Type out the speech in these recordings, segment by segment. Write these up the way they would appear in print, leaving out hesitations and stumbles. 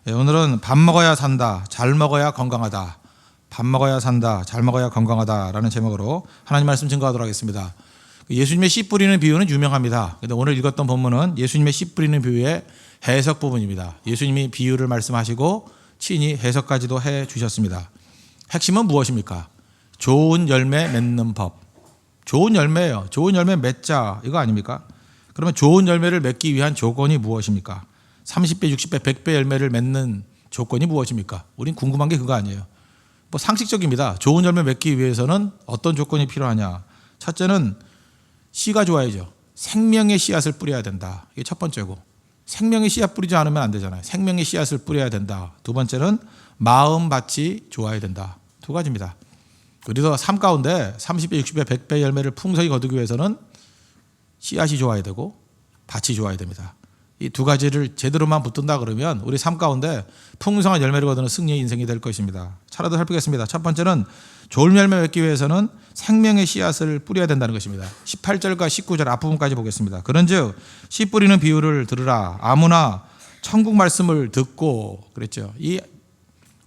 네, 오늘은 밥 먹어야 산다, 잘 먹어야 건강하다. 밥 먹어야 산다, 잘 먹어야 건강하다라는 제목으로 하나님 말씀 증거하도록 하겠습니다. 예수님의 씨 뿌리는 비유는 유명합니다. 그런데 오늘 읽었던 본문은 예수님의 씨 뿌리는 비유의 해석 부분입니다. 예수님이 비유를 말씀하시고 친히 해석까지도 해 주셨습니다. 핵심은 무엇입니까? 좋은 열매 맺는 법. 좋은 열매예요. 좋은 열매 맺자 이거 아닙니까? 그러면 좋은 열매를 맺기 위한 조건이 무엇입니까? 30배, 60배, 100배 열매를 맺는 조건이 무엇입니까? 우린 궁금한 게 그거 아니에요. 뭐 상식적입니다. 좋은 열매 맺기 위해서는 어떤 조건이 필요하냐? 첫째는 씨가 좋아야죠. 생명의 씨앗을 뿌려야 된다. 이게 첫 번째고, 생명의 씨앗 뿌리지 않으면 안 되잖아요. 생명의 씨앗을 뿌려야 된다. 두 번째는 마음밭이 좋아야 된다. 두 가지입니다. 그래서 삶 가운데 30배, 60배, 100배 열매를 풍성히 거두기 위해서는 씨앗이 좋아야 되고 밭이 좋아야 됩니다. 이 두 가지를 제대로만 붙든다 그러면 우리 삶 가운데 풍성한 열매를 거두는 승리의 인생이 될 것입니다. 차례도 살피겠습니다. 첫 번째는 좋은 열매 맺기 위해서는 생명의 씨앗을 뿌려야 된다는 것입니다. 18절과 19절 앞부분까지 보겠습니다. 그런즉 씨 뿌리는 비유를 들으라. 아무나 천국 말씀을 듣고 그랬죠. 이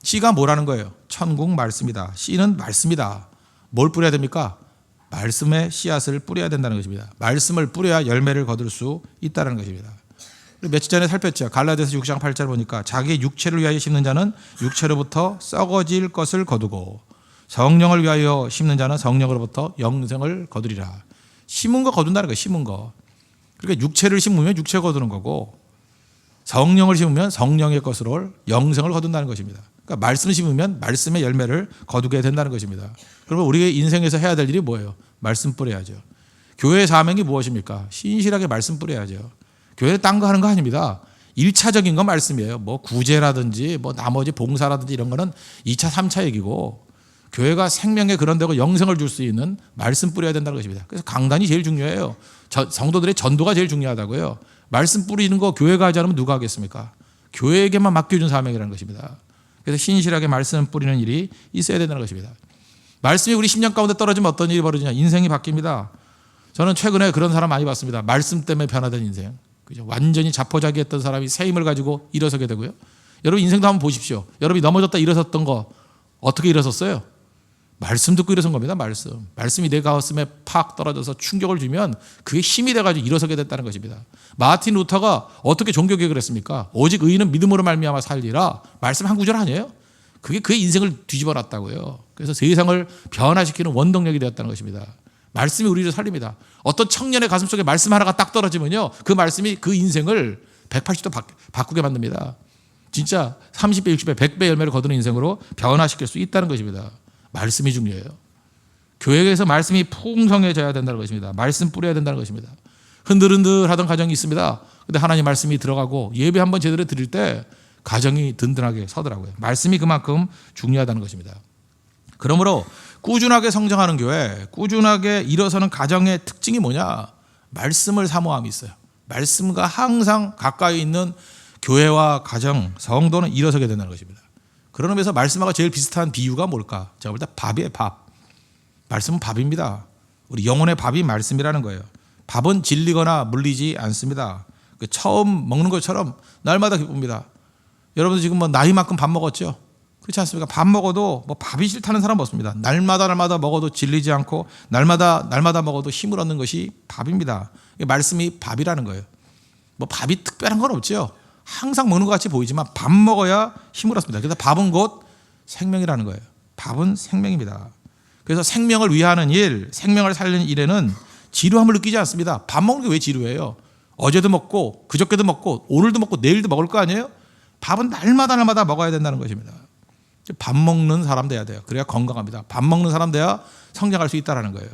씨가 뭐라는 거예요? 천국 말씀이다. 씨는 말씀이다. 뭘 뿌려야 됩니까? 말씀의 씨앗을 뿌려야 된다는 것입니다. 말씀을 뿌려야 열매를 거둘 수 있다는 것입니다. 며칠 전에 살폈죠. 갈라디아서 6장 8절 보니까 자기 육체를 위하여 심는 자는 육체로부터 썩어질 것을 거두고 성령을 위하여 심는 자는 성령으로부터 영생을 거두리라. 심은 거 거둔다는 거예요. 심은 거. 그러니까 육체를 심으면 육체 거두는 거고 성령을 심으면 성령의 것으로 영생을 거둔다는 것입니다. 그러니까 말씀을 심으면 말씀의 열매를 거두게 된다는 것입니다. 그러면 우리의 인생에서 해야 될 일이 뭐예요? 말씀 뿌려야죠. 교회의 사명이 무엇입니까? 신실하게 말씀 뿌려야죠. 교회는 딴 거 하는 거 아닙니다. 1차적인 건 말씀이에요. 뭐 구제라든지 뭐 나머지 봉사라든지 이런 거는 2차, 3차 얘기고 교회가 생명에 그런 데고 영생을 줄 수 있는 말씀 뿌려야 된다는 것입니다. 그래서 강단이 제일 중요해요. 성도들의 전도가 제일 중요하다고요. 말씀 뿌리는 거 교회가 하지 않으면 누가 하겠습니까? 교회에게만 맡겨준 사명이라는 것입니다. 그래서 신실하게 말씀 뿌리는 일이 있어야 된다는 것입니다. 말씀이 우리 10년 가운데 떨어지면 어떤 일이 벌어지냐? 인생이 바뀝니다. 저는 최근에 그런 사람 많이 봤습니다. 말씀 때문에 변화된 인생. 그죠? 완전히 자포자기했던 사람이 새 힘을 가지고 일어서게 되고요. 여러분 인생도 한번 보십시오. 여러분이 넘어졌다 일어섰던 거 어떻게 일어섰어요? 말씀 듣고 일어선 겁니다. 말씀이 내 가슴에 팍 떨어져서 충격을 주면 그게 힘이 돼가지고 일어서게 됐다는 것입니다. 마틴 루터가 어떻게 종교개혁을 했습니까? 오직 의인은 믿음으로 말미암아 살리라. 말씀 한 구절 아니에요? 그게 그의 인생을 뒤집어 놨다고요. 그래서 세상을 변화시키는 원동력이 되었다는 것입니다. 말씀이 우리를 살립니다. 어떤 청년의 가슴 속에 말씀 하나가 딱 떨어지면요, 그 말씀이 그 인생을 180도 바꾸게 만듭니다. 진짜 30배, 60배, 100배 열매를 거두는 인생으로 변화시킬 수 있다는 것입니다. 말씀이 중요해요. 교회에서 말씀이 풍성해져야 된다는 것입니다. 말씀 뿌려야 된다는 것입니다. 흔들흔들하던 가정이 있습니다. 근데 하나님 말씀이 들어가고 예배 한번 제대로 드릴 때 가정이 든든하게 서더라고요. 말씀이 그만큼 중요하다는 것입니다. 그러므로 꾸준하게 성장하는 교회, 꾸준하게 일어서는 가정의 특징이 뭐냐? 말씀을 사모함이 있어요. 말씀과 항상 가까이 있는 교회와 가정, 성도는 일어서게 된다는 것입니다. 그런 의미에서 말씀하고 제일 비슷한 비유가 뭘까? 제가 볼 때 밥이에요, 밥. 말씀은 밥입니다. 우리 영혼의 밥이 말씀이라는 거예요. 밥은 질리거나 물리지 않습니다. 처음 먹는 것처럼 날마다 기쁩니다. 여러분들 지금 뭐 나이만큼 밥 먹었죠? 그렇지 않습니까? 밥 먹어도 뭐 밥이 싫다는 사람 없습니다. 날마다 먹어도 질리지 않고 날마다 먹어도 힘을 얻는 것이 밥입니다. 말씀이 밥이라는 거예요. 뭐 밥이 특별한 건 없죠. 항상 먹는 것 같이 보이지만 밥 먹어야 힘을 얻습니다. 그래서 밥은 곧 생명이라는 거예요. 밥은 생명입니다. 그래서 생명을 위하는 일, 생명을 살리는 일에는 지루함을 느끼지 않습니다. 밥 먹는 게 왜 지루해요? 어제도 먹고 그저께도 먹고 오늘도 먹고 내일도 먹을 거 아니에요? 밥은 날마다 먹어야 된다는 것입니다. 밥 먹는 사람 돼야 돼요. 그래야 건강합니다. 밥 먹는 사람 돼야 성장할 수 있다는 거예요.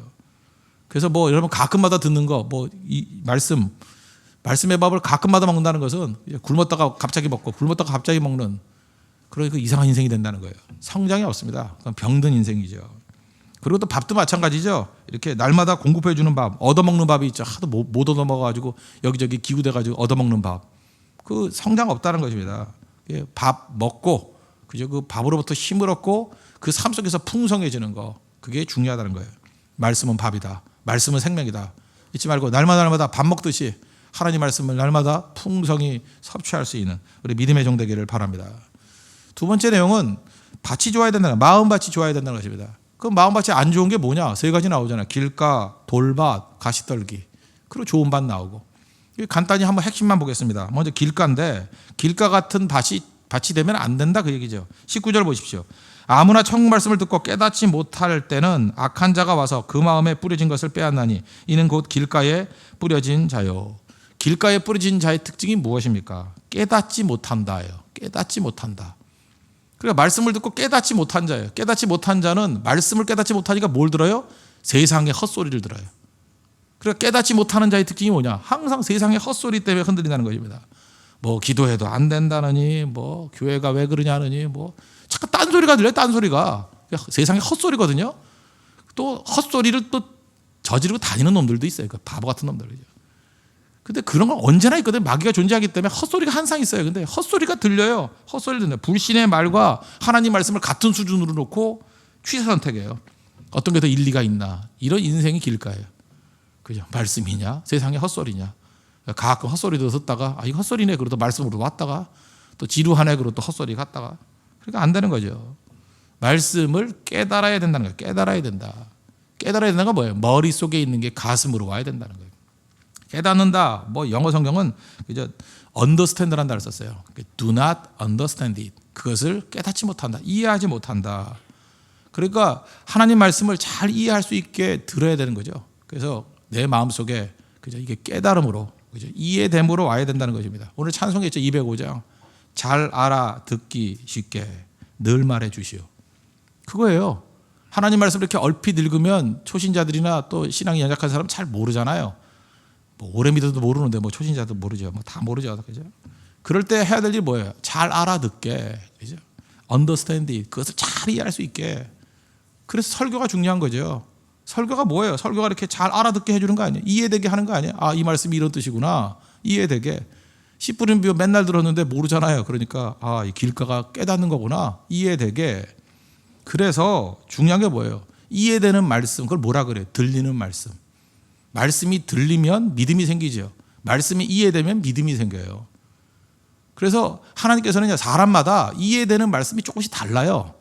그래서 뭐 여러분 가끔마다 듣는 거, 뭐 이 말씀의 밥을 가끔마다 먹는다는 것은 굶었다가 갑자기 먹고 굶었다가 갑자기 먹는 그런 그 이상한 인생이 된다는 거예요. 성장이 없습니다. 그건 병든 인생이죠. 그리고 또 밥도 마찬가지죠. 이렇게 날마다 공급해 주는 밥, 얻어먹는 밥이 있죠. 하도 못 얻어먹어가지고 여기저기 기우돼가지고 얻어먹는 밥. 그 성장 없다는 것입니다. 밥 먹고 그저 그 밥으로부터 힘을 얻고 그 삶 속에서 풍성해지는 거, 그게 중요하다는 거예요. 말씀은 밥이다. 말씀은 생명이다. 잊지 말고 날마다 밥 먹듯이 하나님 말씀을 날마다 풍성히 섭취할 수 있는 우리 믿음의 종 되기를 바랍니다. 두 번째 내용은 밭이 좋아야 된다는 거예요. 마음밭이 좋아야 된다는 것입니다. 그 마음밭이 안 좋은 게 뭐냐? 세 가지 나오잖아요. 길가, 돌밭, 가시떨기. 그리고 좋은 밭 나오고. 간단히 한번 핵심만 보겠습니다. 먼저 길가인데 길가 같은 밭이 되면 안 된다 그 얘기죠. 19절 보십시오. 아무나 천국 말씀을 듣고 깨닫지 못할 때는 악한 자가 와서 그 마음에 뿌려진 것을 빼앗나니 이는 곧 길가에 뿌려진 자요. 길가에 뿌려진 자의 특징이 무엇입니까? 깨닫지 못한다예요. 깨닫지 못한다. 그러니까 말씀을 듣고 깨닫지 못한 자예요. 깨닫지 못한 자는 말씀을 깨닫지 못하니까 뭘 들어요? 세상의 헛소리를 들어요. 그러니까 깨닫지 못하는 자의 특징이 뭐냐? 항상 세상의 헛소리 때문에 흔들린다는 것입니다. 뭐 기도해도 안 된다느니, 뭐 교회가 왜 그러냐느니, 뭐 자꾸 딴소리가 들려요. 딴소리가. 세상의 헛소리거든요. 또 헛소리를 또 저지르고 다니는 놈들도 있어요. 그 바보 같은 놈들이죠. 근데 그런 건 언제나 있거든요. 마귀가 존재하기 때문에 헛소리가 항상 있어요. 근데 헛소리가 들려요. 헛소리를 듣는 불신의 말과 하나님 말씀을 같은 수준으로 놓고 취사 선택해요. 어떤 게 더 일리가 있나. 이런 인생이 길가예요. 그죠? 말씀이냐 세상의 헛소리냐. 가끔 헛소리도 듣다가 이거 헛소리네 그러다 말씀으로 왔다가 또 지루하네 그러고 또 헛소리 갔다가 그러니까 안 되는 거죠. 말씀을 깨달아야 된다는 거예요. 깨달아야 된다. 깨달아야 된다는 건 뭐예요? 머릿속에 있는 게 가슴으로 와야 된다는 거예요. 깨닫는다. 뭐 영어 성경은 그저 understand라는 단어를 썼어요. Do not understand it. 그것을 깨닫지 못한다. 이해하지 못한다. 그러니까 하나님 말씀을 잘 이해할 수 있게 들어야 되는 거죠. 그래서 내 마음속에 그저 이게 깨달음으로 그죠? 이해됨으로 와야 된다는 것입니다. 오늘 찬송했죠. 205장. 잘 알아듣기 쉽게 늘 말해 주시오. 그거예요. 하나님 말씀을 이렇게 얼핏 읽으면 초신자들이나 또 신앙이 연약한 사람은 잘 모르잖아요. 뭐 오래 믿어도 모르는데 뭐 초신자도 모르죠. 뭐 다 모르죠. 그죠? 그럴 때 해야 될 일이 뭐예요? 잘 알아듣게. 그죠? understand it. 그것을 잘 이해할 수 있게. 그래서 설교가 중요한 거죠. 설교가 뭐예요? 설교가 이렇게 잘 알아듣게 해주는 거 아니에요? 이해되게 하는 거 아니에요? 이 말씀이 이런 뜻이구나. 이해되게. 씨 뿌린 비유 맨날 들었는데 모르잖아요. 그러니까 이 길가가 깨닫는 거구나. 이해되게. 그래서 중요한 게 뭐예요? 이해되는 말씀. 그걸 뭐라 그래요? 들리는 말씀. 말씀이 들리면 믿음이 생기죠. 말씀이 이해되면 믿음이 생겨요. 그래서 하나님께서는 사람마다 이해되는 말씀이 조금씩 달라요.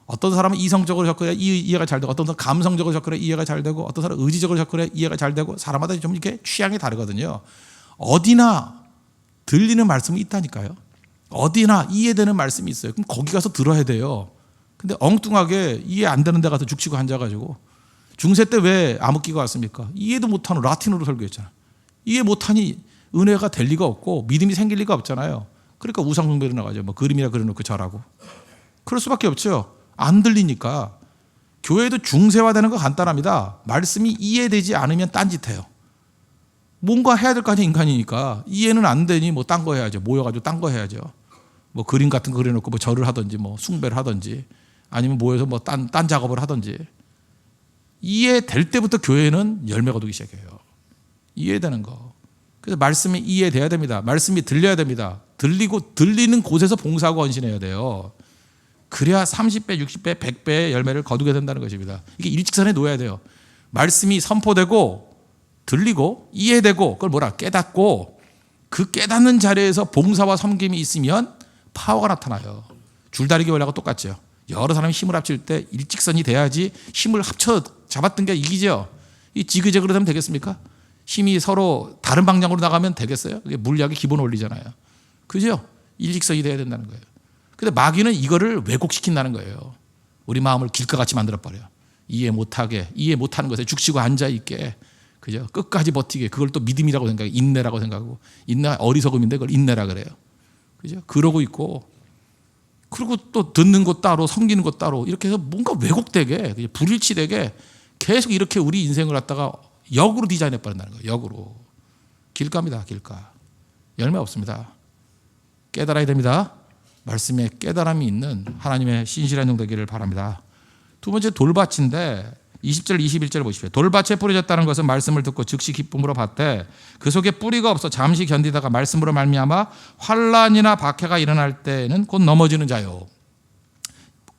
어떤 사람은 이성적으로 접근해 이해가 잘 되고 어떤 사람은 감성적으로 접근해 이해가 잘 되고 어떤 사람은 의지적으로 접근해 이해가 잘 되고 사람마다 좀 이렇게 취향이 다르거든요. 어디나 들리는 말씀이 있다니까요. 어디나 이해되는 말씀이 있어요. 그럼 거기 가서 들어야 돼요. 근데 엉뚱하게 이해 안 되는 데 가서 죽치고 앉아가지고 중세 때 왜 암흑기가 왔습니까? 이해도 못하는 라틴어로 설교했잖아요. 이해 못하니 은혜가 될 리가 없고 믿음이 생길 리가 없잖아요. 그러니까 우상숭배로 나가죠. 뭐 그림이나 그려놓고 절하고. 그럴 수밖에 없죠. 안 들리니까. 교회도 중세화되는 거 간단합니다. 말씀이 이해되지 않으면 딴짓해요. 뭔가 해야 될 거 아니에요. 인간이니까. 이해는 안 되니 뭐 딴 거 해야죠. 모여가지고 딴 거 해야죠. 뭐 그림 같은 거 그려놓고 뭐 절을 하든지 뭐 숭배를 하든지 아니면 모여서 뭐 딴 작업을 하든지. 이해될 때부터 교회는 열매가 오기 시작해요. 이해되는 거. 그래서 말씀이 이해돼야 됩니다. 말씀이 들려야 됩니다. 들리는 곳에서 봉사하고 헌신해야 돼요. 그래야 30배, 60배, 100배의 열매를 거두게 된다는 것입니다. 이게 일직선에 놓여야 돼요. 말씀이 선포되고 들리고 이해되고 그걸 뭐라 깨닫고 그 깨닫는 자리에서 봉사와 섬김이 있으면 파워가 나타나요. 줄다리기 원리하고 똑같죠. 여러 사람이 힘을 합칠 때 일직선이 돼야지 힘을 합쳐 잡았던 게 이기죠. 이 지그재그로 되면 되겠습니까? 힘이 서로 다른 방향으로 나가면 되겠어요? 그게 물리학의 기본 원리잖아요. 그죠? 일직선이 돼야 된다는 거예요. 근데 마귀는 이거를 왜곡시킨다는 거예요. 우리 마음을 길가같이 만들어버려요. 이해 못하는 것에 죽치고 앉아있게, 그죠? 끝까지 버티게. 그걸 또 믿음이라고 생각해. 인내라고 생각하고. 인내 어리석음인데 그걸 인내라 그래요. 그죠? 그러고 있고. 그리고 또 듣는 것 따로, 섬기는 것 따로, 이렇게 해서 뭔가 왜곡되게, 불일치되게 계속 이렇게 우리 인생을 갖다가 역으로 디자인해버린다는 거예요. 역으로. 길가입니다. 길가. 열매 없습니다. 깨달아야 됩니다. 말씀에 깨달음이 있는 하나님의 신실한 종 되기를 바랍니다. 두 번째 돌밭인데 20절 21절 보십시오. 돌밭에 뿌려졌다는 것은 말씀을 듣고 즉시 기쁨으로 받되 그 속에 뿌리가 없어 잠시 견디다가 말씀으로 말미암아 환난이나 박해가 일어날 때는 곧 넘어지는 자요.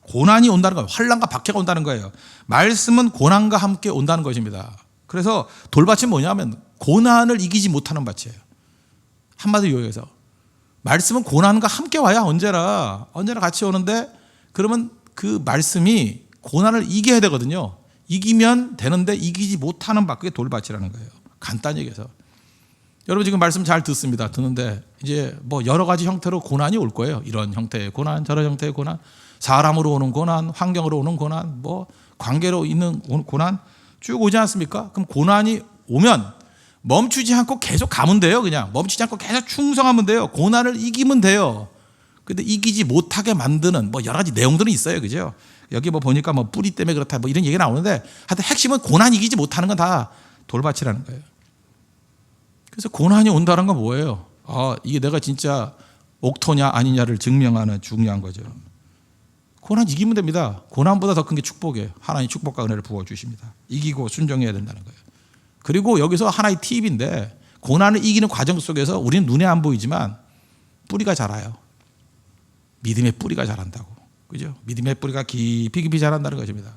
고난이 온다는 거예요. 환난과 박해가 온다는 거예요. 말씀은 고난과 함께 온다는 것입니다. 그래서 돌밭이 뭐냐면 고난을 이기지 못하는 밭이에요. 한마디로 요약해서 말씀은 고난과 함께 와야 언제나 같이 오는데 그러면 그 말씀이 고난을 이겨야 되거든요. 이기면 되는데 이기지 못하는 밭, 그게 돌밭이라는 거예요. 간단히 얘기해서. 여러분 지금 말씀 잘 듣는데 이제 뭐 여러 가지 형태로 고난이 올 거예요. 이런 형태의 고난, 저런 형태의 고난, 사람으로 오는 고난, 환경으로 오는 고난, 뭐 관계로 있는 고난 쭉 오지 않습니까? 그럼 고난이 오면 멈추지 않고 계속 가면 돼요. 그냥 멈추지 않고 계속 충성하면 돼요. 고난을 이기면 돼요. 근데 이기지 못하게 만드는 뭐 여러 가지 내용들은 있어요. 그죠? 여기 뭐 보니까 뭐 뿌리 때문에 그렇다 뭐 이런 얘기 나오는데 하여튼 핵심은 고난 이기지 못하는 건 다 돌밭이라는 거예요. 그래서 고난이 온다는 건 뭐예요? 이게 내가 진짜 옥토냐 아니냐를 증명하는 중요한 거죠. 고난 이기면 됩니다. 고난보다 더 큰 게 축복이에요. 하나님 축복과 은혜를 부어주십니다. 이기고 순종해야 된다는 거예요. 그리고 여기서 하나의 팁인데 고난을 이기는 과정 속에서 우리는 눈에 안 보이지만 뿌리가 자라요. 믿음의 뿌리가 자란다고. 그죠? 믿음의 뿌리가 깊이 자란다는 것입니다.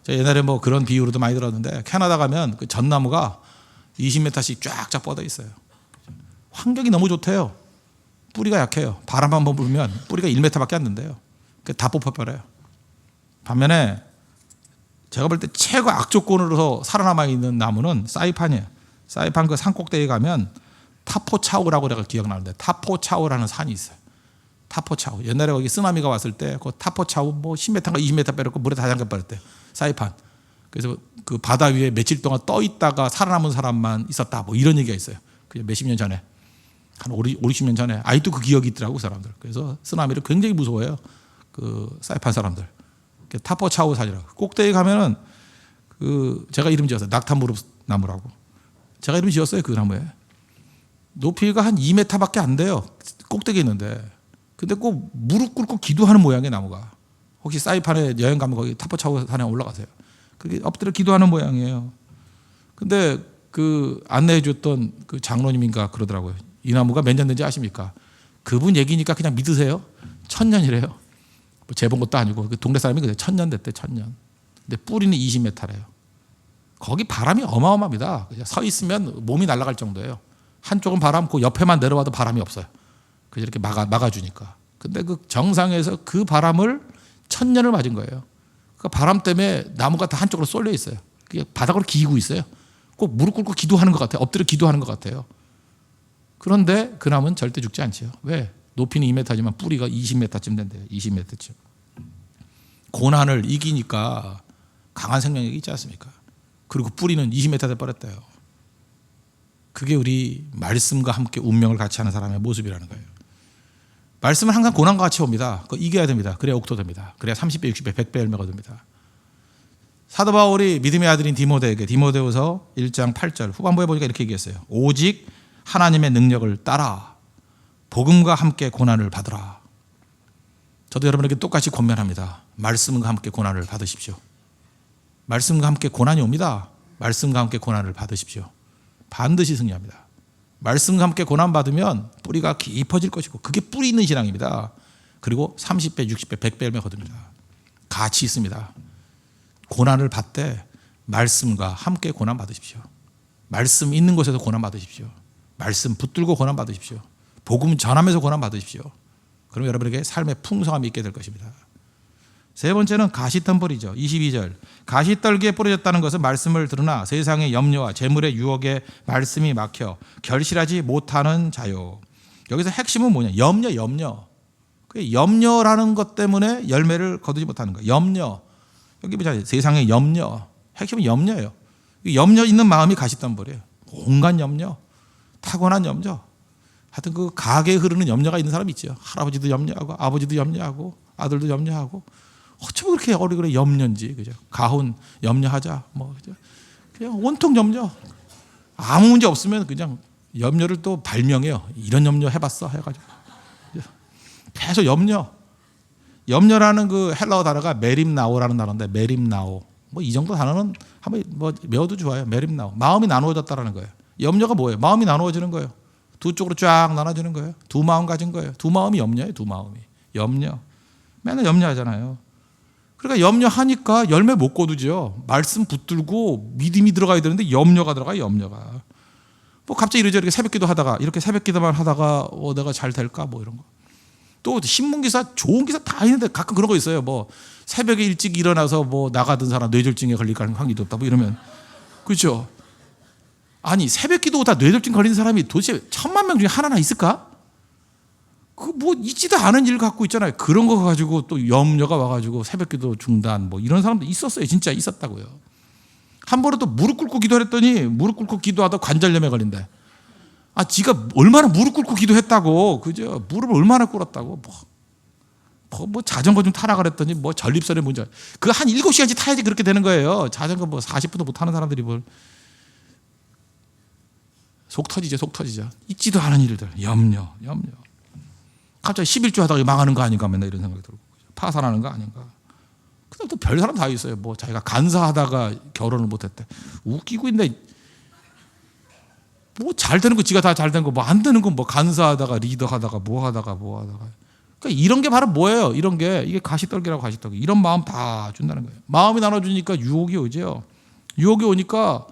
제가 옛날에 뭐 그런 비유로도 많이 들었는데 캐나다 가면 그 전나무가 20m씩 쫙쫙 뻗어 있어요. 환경이 너무 좋대요. 뿌리가 약해요. 바람 한번 불면 뿌리가 1m밖에 안 된대요. 다 뽑혀버려요. 반면에 제가 볼 때 최고 악조건으로 살아남아 있는 나무는 사이판이에요. 사이판 그 산꼭대기에 가면 타포차오라고 내가 기억나는데 타포차오라는 산이 있어요. 타포차오. 옛날에 거기 쓰나미가 왔을 때 그 타포차오 뭐 10m인가 20m 빼놓고 물에 다 잠겨 버렸대요. 사이판. 그래서 그 바다 위에 며칠 동안 떠 있다가 살아남은 사람만 있었다. 뭐 이런 얘기가 있어요. 그냥 몇십 년 전에. 한 5, 60년 전에. 아직도 그 기억이 있더라고, 그 사람들. 그래서 쓰나미를 굉장히 무서워해요. 그 사이판 사람들. 타포차오 산이라고. 꼭대기 가면은 그 제가 이름 지었어요. 낙타무릎 나무라고. 제가 이름 지었어요, 그 나무에. 높이가 한 2m밖에 안 돼요. 꼭대기에 있는데. 근데 꼭 무릎 꿇고 기도하는 모양의 나무가. 혹시 사이판에 여행 가면 거기 타포차오 산에 올라가세요. 그게 엎드려 기도하는 모양이에요. 근데 그 안내해 줬던 그 장로님인가 그러더라고요. 이 나무가 몇 년 된지 아십니까? 그분 얘기니까 그냥 믿으세요. 1000년이래요. 뭐 재본 것도 아니고 그 동네 사람이 그래 1000년 됐대 1000년. 근데 뿌리는 20m래요. 거기 바람이 어마어마합니다. 그냥 서 있으면 몸이 날아갈 정도예요. 한쪽은 바람, 그 옆에만 내려와도 바람이 없어요. 그래서 이렇게 막아주니까. 근데 그 정상에서 그 바람을 1000년을 맞은 거예요. 그 바람 때문에 나무가 다 한쪽으로 쏠려 있어요. 그게 바닥으로 기고 있어요. 꼭 무릎 꿇고 기도하는 것 같아요. 엎드려 기도하는 것 같아요. 그런데 그 나무는 절대 죽지 않죠. 왜? 높이는 2m지만 뿌리가 20m쯤 된대요. 20m쯤. 고난을 이기니까 강한 생명력이 있지 않습니까? 그리고 뿌리는 20m 돼 버렸대요. 그게 우리 말씀과 함께 운명을 같이 하는 사람의 모습이라는 거예요. 말씀은 항상 고난과 같이 옵니다. 그거 이겨야 됩니다. 그래야 옥토됩니다. 그래야 30배, 60배, 100배 열매가 됩니다. 사도 바울이 믿음의 아들인 디모데에게 디모데후서 1장 8절 후반부에 보니까 이렇게 얘기했어요. 오직 하나님의 능력을 따라 복음과 함께 고난을 받으라. 저도 여러분에게 똑같이 권면합니다. 말씀과 함께 고난을 받으십시오. 말씀과 함께 고난이 옵니다. 말씀과 함께 고난을 받으십시오. 반드시 승리합니다. 말씀과 함께 고난 받으면 뿌리가 깊어질 것이고 그게 뿌리 있는 신앙입니다. 그리고 30배, 60배, 100배 열매 거둡니다. 가치 있습니다. 고난을 받되 말씀과 함께 고난 받으십시오. 말씀 있는 곳에서 고난 받으십시오. 말씀 붙들고 고난 받으십시오. 복음 전하면서 고난 받으십시오. 그럼 여러분에게 삶의 풍성함이 있게 될 것입니다. 세 번째는 가시덤불이죠. 22절. 가시떨기에 뿌려졌다는 것은 말씀을 들으나 세상의 염려와 재물의 유혹에 말씀이 막혀 결실하지 못하는 자요. 여기서 핵심은 뭐냐? 염려. 그 염려라는 것 때문에 열매를 거두지 못하는 거예요. 염려. 여기 보자. 세상의 염려. 핵심은 염려예요. 염려 있는 마음이 가시덤불이에요. 온갖 염려, 타고난 염려. 하여튼 그 가게에 흐르는 염려가 있는 사람이 있죠. 할아버지도 염려하고 아버지도 염려하고 아들도 염려하고. 어쩌면 그렇게 그래 염려인지, 그죠? 가훈 염려하자, 뭐 그죠? 그냥 온통 염려. 아무 문제 없으면 그냥 염려를 또 발명해요. 이런 염려 해봤어 해가지고 계속 염려. 염려라는 그 헬라어 단어가 메림나오라는 단어인데 메림나오. 뭐 이 정도 단어는 한번 뭐 외워도 좋아요. 메림나오. 마음이 나누어졌다라는 거예요. 염려가 뭐예요? 마음이 나누어지는 거예요. 두 쪽으로 쫙 나눠지는 거예요. 두 마음 가진 거예요. 두 마음이 염려예요. 두 마음이 염려. 맨날 염려하잖아요. 그러니까 염려하니까 열매 못 거두죠. 말씀 붙들고 믿음이 들어가야 되는데 염려가 들어가요. 염려가. 뭐 갑자기 이렇게 새벽기도 하다가 이렇게 새벽기도만 하다가 내가 잘 될까 뭐 이런 거. 또 신문 기사 좋은 기사 다 있는데 가끔 그런 거 있어요. 뭐 새벽에 일찍 일어나서 뭐 나가던 사람 뇌졸중에 걸릴 확률이 높다 뭐 이러면 그렇죠. 아니 새벽기도 다 뇌졸중 걸리는 사람이 도대체 1000만 명 중에 하나나 있을까? 그 뭐 있지도 않은 일 갖고 있잖아요. 그런 거 가지고 또 염려가 와가지고 새벽기도 중단 뭐 이런 사람도 있었어요. 진짜 있었다고요. 한 번은 또 무릎 꿇고 기도했더니 무릎 꿇고 기도하다 관절염에 걸린대. 지가 얼마나 무릎 꿇고 기도했다고, 그죠? 무릎을 얼마나 꿇었다고. 뭐 자전거 좀 타라 그랬더니 뭐 전립선의 문제. 그 한 7시간씩 타야지 그렇게 되는 거예요. 자전거 뭐 40분도 못 타는 사람들이 뭘. 속 터지죠. 있지도 않은 일들. 염려. 갑자기 11조 하다가 망하는 거 아닌가 맨날 이런 생각이 들고. 파산하는 거 아닌가. 그다음 또 별 사람 다 있어요. 뭐 자기가 간사하다가 결혼을 못했대. 웃기고 있는데 뭐 잘 되는 거 지가 다 잘 되는 거 뭐 안 되는 거 뭐 간사하다가 리더하다가 뭐 하다가 그러니까 이런 게 바로 뭐예요? 이런 게 이게 가시떨기라고 가시떨기. 이런 마음 다 준다는 거예요. 마음이 나눠주니까 유혹이 오죠. 유혹이 오니까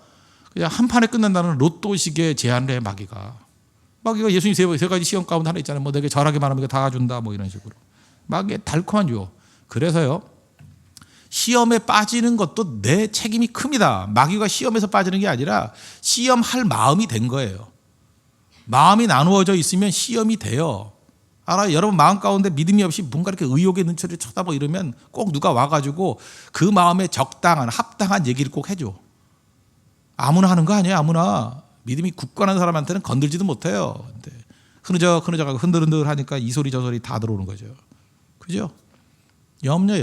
그냥 한 판에 끝낸다는 로또식의 제안을 해 마귀가 예수님 세 가지 시험 가운데 하나 있잖아요. 뭐 내게 절하게 말하면 다 준다 뭐 이런 식으로. 마귀의 달콤한 유혹. 그래서요. 시험에 빠지는 것도 내 책임이 큽니다. 마귀가 시험에서 빠지는 게 아니라 시험할 마음이 된 거예요. 마음이 나누어져 있으면 시험이 돼요. 알아요? 여러분 마음 가운데 믿음이 없이 뭔가 이렇게 의욕의 눈초리를 쳐다보고 이러면 꼭 누가 와가지고 그 마음에 적당한 합당한 얘기를 꼭 해줘. 아무나 하는 거 아니에요. 아무나. 믿음이 굳건한 사람한테는 건들지도 못해요. 근데 흐느적하고 흔들흔들 하니까 이 소리 저 소리 다 들어오는 거죠. 그죠? 염려.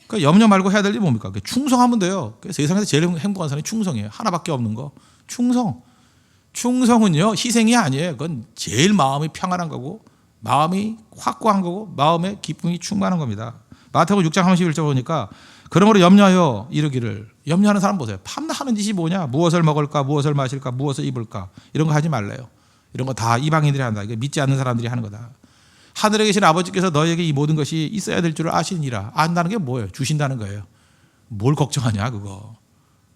그러니까 염려 말고 해야 될 일이 뭡니까? 충성하면 돼요. 세상에서 제일 행복한 사람이 충성이에요. 하나밖에 없는 거. 충성은요 희생이 아니에요. 그건 제일 마음이 평안한 거고 마음이 확고한 거고 마음의 기쁨이 충만한 겁니다. 마태복음 6장 31절 보니까 그러므로 염려하여 이르기를. 염려하는 사람 보세요. 밤낮 하는 짓이 뭐냐? 무엇을 먹을까? 무엇을 마실까? 무엇을 입을까? 이런 거 하지 말래요. 이런 거 다 이방인들이 한다. 이게 믿지 않는 사람들이 하는 거다. 하늘에 계신 아버지께서 너에게 이 모든 것이 있어야 될 줄 아시니라. 안다는 게 뭐예요? 주신다는 거예요. 뭘 걱정하냐 그거.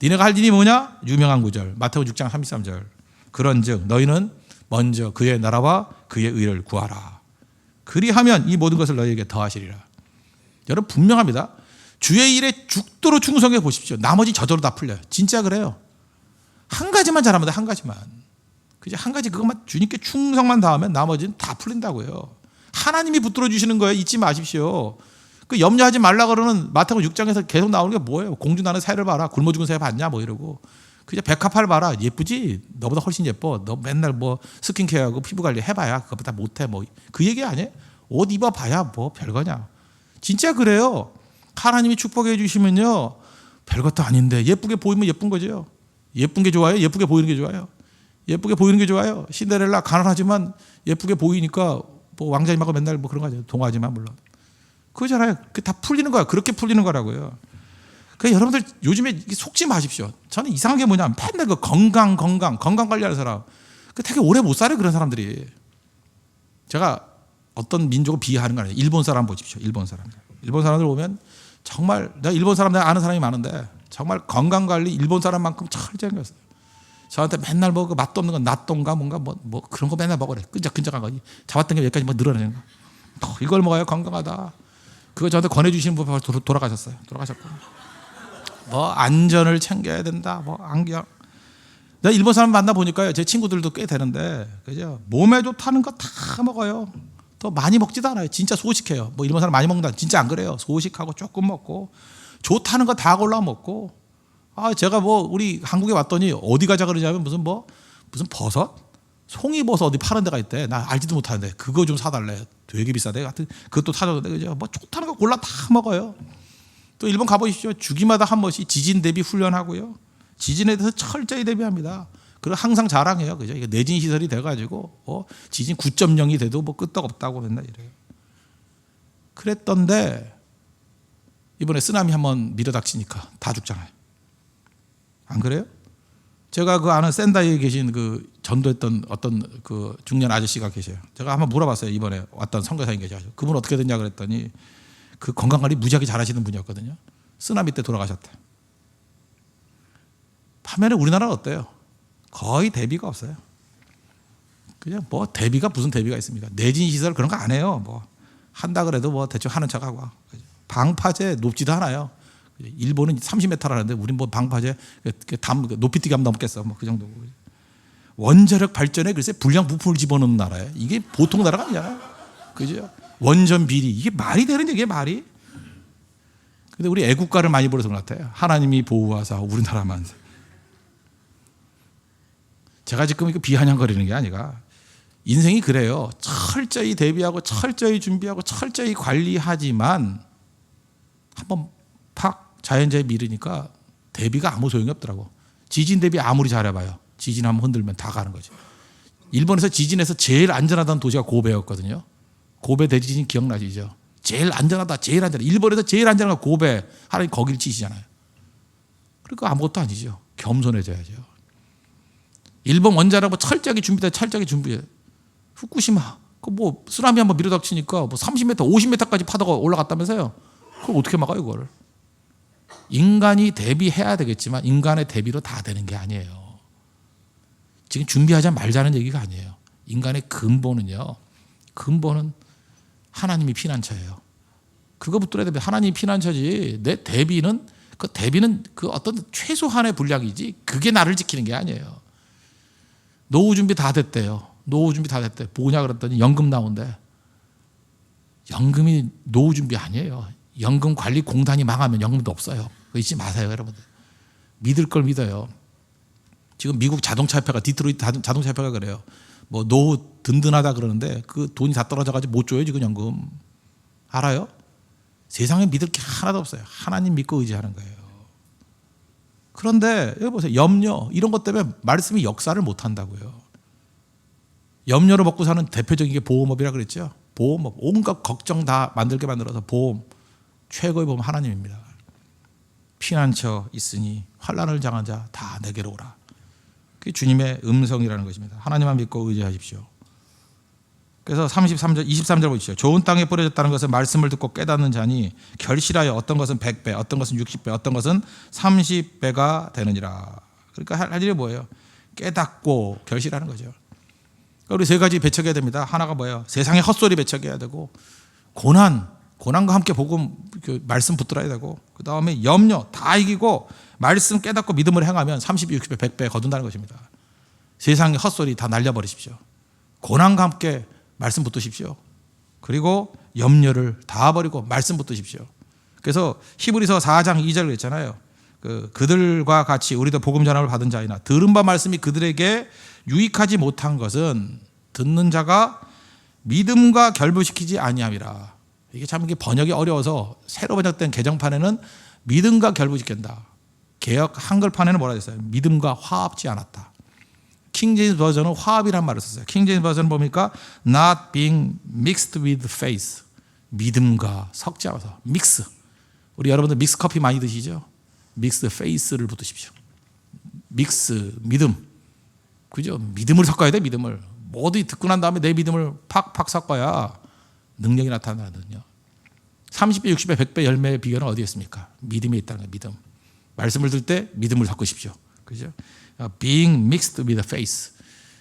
니네가 할 일이 뭐냐? 유명한 구절 마태복음 6장 33절. 그런즉 너희는 먼저 그의 나라와 그의 의를 구하라. 그리하면 이 모든 것을 너희에게 더하시리라. 여러분 분명합니다. 주의 일에 죽도록 충성해 보십시오. 나머지 저절로 다 풀려요. 진짜 그래요. 한 가지만 잘하면 돼. 한 가지만. 그죠? 한 가지 그것만 주님께 충성만 다하면 나머지는 다 풀린다고요. 하나님이 붙들어 주시는 거예요. 잊지 마십시오. 그 염려하지 말라 그러는 마태복음 6장에서 계속 나오는 게 뭐예요? 공주 나는 새를 봐라. 굶어 죽은 새 봤냐? 뭐 이러고. 그냥 백합화를 봐라. 예쁘지? 너보다 훨씬 예뻐. 너 맨날 뭐 스킨케어하고 피부 관리 해봐야 그것보다 못해. 뭐 그 얘기 아니에요? 옷 입어봐야 뭐 별거냐. 진짜 그래요. 하나님이 축복해 주시면요. 별것도 아닌데 예쁘게 보이면 예쁜 거죠. 예쁜 게 좋아요? 예쁘게 보이는 게 좋아요? 예쁘게 보이는 게 좋아요. 신데렐라 가난하지만 예쁘게 보이니까 뭐 왕자님하고 맨날 뭐 그런 거 하죠. 동화지만 물론. 그거잖아요. 그게 다 풀리는 거야. 그렇게 풀리는 거라고요. 그러니까 여러분들 요즘에 속지 마십시오. 저는 이상한 게 뭐냐면 맨날 그 건강 관리하는 사람. 그 되게 오래 못 살아요. 그런 사람들이. 제가 어떤 민족을 비하하는 거 아니에요. 일본 사람 보십시오. 일본 사람들 보면 정말 내가 일본 사람 내가 아는 사람이 많은데 정말 건강 관리 일본 사람만큼 철저히 했어요. 저한테 맨날 뭐 그 맛도 없는 건 낫동가 뭔가 뭐 그런 거 맨날 먹으래. 끈적끈적한 거. 잡았던 게 여기까지 뭐 늘어나는 거. 이걸 먹어야 건강하다. 그거 저한테 권해주시는 분 돌아가셨어요. 돌아가셨고. 뭐 안전을 챙겨야 된다. 뭐 안경. 내가 일본 사람 만나 보니까요. 제 친구들도 꽤 되는데, 그죠? 몸에 좋다는 거 다 먹어요. 더 많이 먹지도 않아요. 진짜 소식해요. 뭐 일본 사람 많이 먹는다. 진짜 안 그래요. 소식하고 조금 먹고 좋다는 거 다 골라 먹고. 제가 뭐 우리 한국에 왔더니 어디 가자 그러냐면 무슨 버섯, 송이버섯 어디 파는 데가 있대. 나 알지도 못하는데 그거 좀 사달래. 되게 비싸대. 같은 그것도 사줘도 그죠? 뭐 좋다는 거 골라 다 먹어요. 또 일본 가보십시오. 주기마다 한 번씩 지진 대비 훈련하고요. 지진에 대해서 철저히 대비합니다. 그리고 항상 자랑해요. 그죠? 이게 내진 시설이 돼가지고 지진 9.0이 돼도 뭐 끄떡없다고 맨날 이래요. 그랬던데 이번에 쓰나미 한번 밀어닥치니까 다 죽잖아요. 안 그래요? 제가 그 아는 센다이에 계신 그 전도했던 어떤 그 중년 아저씨가 계세요. 제가 한번 물어봤어요. 이번에 왔던 선교사님 계셔가지고 그분 어떻게 됐냐 그랬더니 그 건강관리 무지하게 잘하시는 분이었거든요. 쓰나미 때 돌아가셨대. 반면에 우리나라는 어때요? 거의 대비가 없어요. 그냥 뭐 대비가 무슨 대비가 있습니까? 내진 시설 그런 거 안 해요. 뭐 한다 그래도 뭐 대충 하는 척하고. 방파제 높지도 않아요. 일본은 30m라는데 우린 뭐 방파제 높이뛰기 하면 넘겠어. 뭐 그 정도고. 원자력 발전에 글쎄 불량 부품을 집어넣는 나라예요. 이게 보통 나라가 아니잖아요. 그죠? 원전 비리 이게 말이 되는 얘기예요, 말이. 근데 우리 애국가를 많이 부르는 것 같아요. 하나님이 보호하사 우리나라만. 제가 지금 이거 비아냥거리는 게 아니라 인생이 그래요. 철저히 대비하고 철저히 준비하고 철저히 관리하지만 한번 팍 자연재해 미르니까 대비가 아무 소용이 없더라고. 지진 대비 아무리 잘해봐요. 지진 한번 흔들면 다 가는 거죠. 일본에서 지진에서 제일 안전하다는 도시가 고베였거든요. 고베 대지진 기억나시죠? 제일 안전하다, 제일 안전하다. 일본에서 제일 안전한 건 고베. 하나님 거기를 치시잖아요. 그러니까 아무것도 아니죠. 겸손해져야죠. 일본 원자력 뭐 철저하게 준비돼, 철저하게 준비해. 후쿠시마, 그 뭐 쓰나미 한번 밀어닥치니까 뭐 30m, 50m까지 파도가 올라갔다면서요. 그걸 어떻게 막아요, 그걸? 인간이 대비해야 되겠지만 인간의 대비로 다 되는 게 아니에요. 지금 준비하자 말자는 얘기가 아니에요. 인간의 근본은요. 근본은 하나님이 피난처예요. 그거 붙들어야 됩니다. 하나님이 피난처지. 내 대비는 그 어떤 최소한의 분량이지. 그게 나를 지키는 게 아니에요. 노후 준비 다 됐대요. 노후 준비 다 됐대. 뭐냐 그랬더니 연금 나온대. 연금이 노후 준비 아니에요. 연금 관리 공단이 망하면 연금도 없어요. 그거 잊지 마세요, 여러분들. 믿을 걸 믿어요. 지금 미국 자동차 협회가 디트로이트 자동차 협회가 그래요. 뭐 노후 든든하다 그러는데 그 돈이 다 떨어져가지고 못 줘요 지금 연금. 알아요? 세상에 믿을 게 하나도 없어요. 하나님 믿고 의지하는 거예요. 그런데 여기 보세요. 염려 이런 것 때문에 말씀이 역사를 못 한다고요. 염려로 먹고 사는 대표적인 게 보험업이라 그랬죠. 보험업 온갖 걱정 다 만들게 만들어서 보험 최고의 보험 하나님입니다. 피난처 있으니 환난을 당한 자 다 내게로 오라. 그게 주님의 음성이라는 것입니다. 하나님만 믿고 의지하십시오. 그래서 23절 보십시오. 좋은 땅에 뿌려졌다는 것은 말씀을 듣고 깨닫는 자니 결실하여 어떤 것은 100배, 어떤 것은 60배, 어떤 것은 30배가 되느니라. 그러니까 할 일이 뭐예요? 깨닫고 결실하는 거죠. 그러니까 우리 세 가지 배척해야 됩니다. 하나가 뭐예요? 세상의 헛소리 배척해야 되고 고난과 함께 복음 말씀 붙들어야 되고 그 다음에 염려 다 이기고 말씀 깨닫고 믿음을 행하면 30배, 60배, 100배 거둔다는 것입니다. 세상의 헛소리 다 날려버리십시오. 고난과 함께 말씀 붙드십시오. 그리고 염려를 다 버리고 말씀 붙드십시오. 그래서 히브리서 4장 2절 그랬잖아요. 그들과 같이 우리도 복음 전함을 받은 자이나 들은 바 말씀이 그들에게 유익하지 못한 것은 듣는 자가 믿음과 결부시키지 아니함이라. 이게 참 이게 번역이 어려워서 새로 번역된 개정판에는 믿음과 결부시킨다. 개역 한글판에는 뭐라 했어요? 믿음과 화합지 않았다. 킹제임스 버전은 화합이라는 말을 썼어요. 킹제임스 버전은 뭡니까? Not being mixed with faith. 믿음과 섞지 않아서 믹스. 우리 여러분들 믹스 커피 많이 드시죠? 믹스 페이스를 붙으십시오. 믹스 믿음. 그죠? 믿음을 섞어야 돼, 믿음을. 모두 듣고 난 다음에 내 믿음을 팍팍 섞어야 능력이 나타나거든요. 30배, 60배, 100배 열매의 비결은 어디에 있습니까? 믿음에 있다는 거예요. 믿음. 말씀을 들 때 믿음을 섞으십시오. 그죠? Being mixed with faith.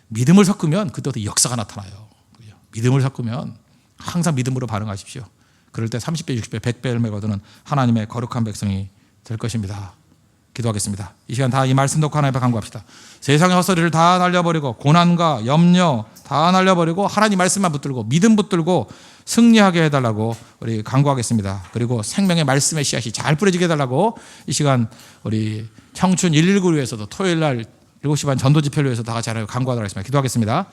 믿음을 섞으면 그때부터 역사가 나타나요. 그죠? 믿음을 섞으면 항상 믿음으로 반응하십시오. 그럴 때 30배, 60배, 100배 열매가 얻는 하나님의 거룩한 백성이 될 것입니다. 기도하겠습니다. 이 시간 다 이 말씀 듣고 하나님 앞에 간구합시다. 세상의 헛소리를 다 날려버리고 고난과 염려 다 날려버리고 하나님 말씀만 붙들고 믿음 붙들고 승리하게 해달라고 우리 간구하겠습니다. 그리고 생명의 말씀의 씨앗이 잘 뿌려지게 해달라고 이 시간 우리 청춘 119를 위해서도 토요일 날 7시 반 전도 집회를 위해서 다 같이 하나님 간구하도록 하겠습니다. 기도하겠습니다.